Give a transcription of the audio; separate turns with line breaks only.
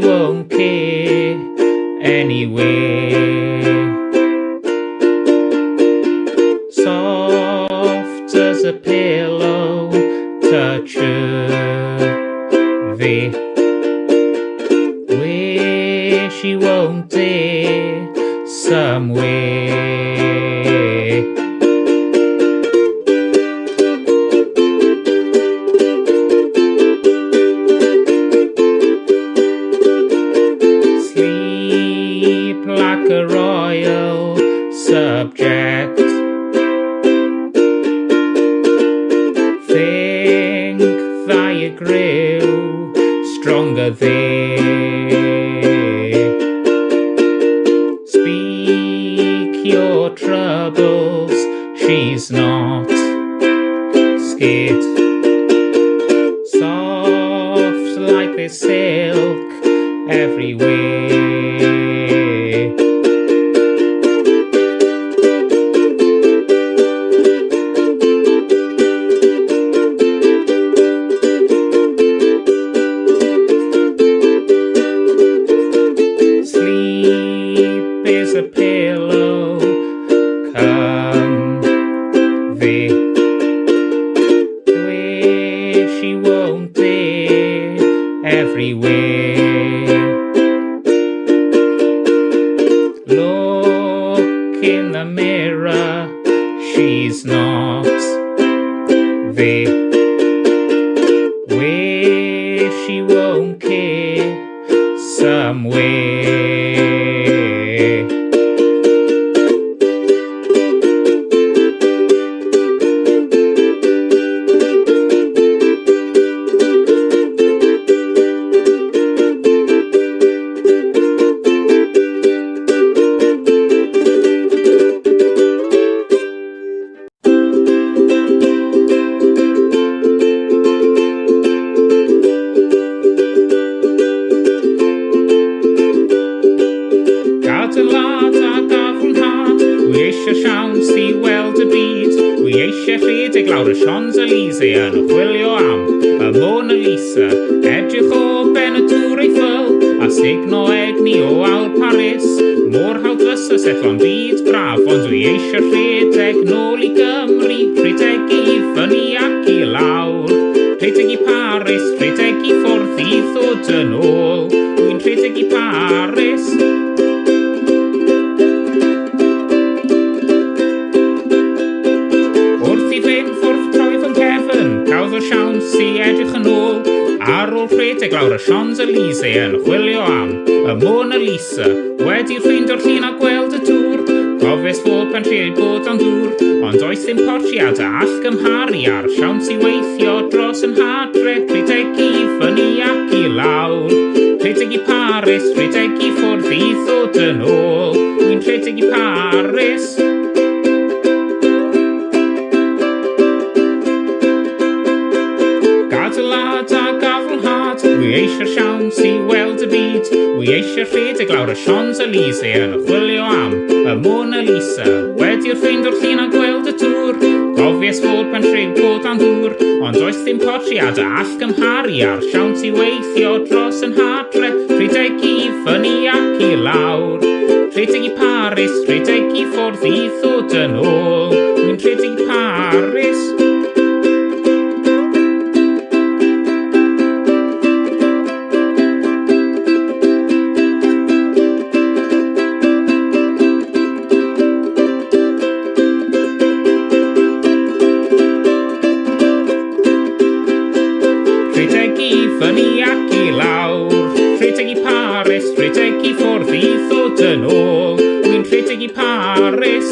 won't care anyway. Soft as a pillow, touch her there, where she won't dare, somewhere. Sleep like a royal subject. Think that you grew stronger there. Speak your troubles, she's not scared. Soft like the silk everywhere. Sleep is a pillow, come there, where she won't dare, everywhere. Look in the mirror, she's not there, where she won't care, somewhere. Wi eisiau siawns i weld y byd. Wi eisiau rhedeg lawr y Champs-Élysées yn chwilio am y Mona Lisa. Edrych o ben y Tŵr Eiffel a sugno egni o awr Paris. Mor hawddus o setlo'n byd braf, ond dwi eisiau rhedeg nôl i Gymru. Rhedeg i fyny ac i lawr. Rhedeg i Paris, rhedeg i ffwrdd i ddod yn ôl. Dwi'n rhedeg i Paris. Siawns i edrych yn ôl ar ôl rhedeg lawr y Champs-Élysées yn chwilio am y Mona Lisa. Wedi ffeindio'r llun a gweld y tŵr, gofis fod pan rhaid bod o'n dŵr, ond oes ddim portreadau all gymharu ar siawns i weithio dros yn hadre. Rhedeg i fyny ac i lawr, rhedeg i Paris, rhedeg i ffwrdd i ddod yn ôl. Dwi'n rhedeg i Paris. Adeilad a gaflhad, wi eisiau siawns i weld y byd. Wi eisiau rhedeg lawr y Champs-Élysées yn chwilio am y Mona Lisa. Wedi ffeindio'r llun a gweld y tŵr, gofis fod pan rhaid bod am ddŵr, ond oes ddim portreadau all gymharu ar siawns i weithio dros yn hadre. Rhedeg i fyny ac i lawr, rhedeg i Paris, rhedeg i ffwrdd i ddod yn ôl. Dwi'n rhedeg i Paris. Rhedeg i fyny ac i lawr, rhedeg i Paris, rhedeg i ffwrdd i ddod yn ôl. Dwi'n rhedeg i Paris.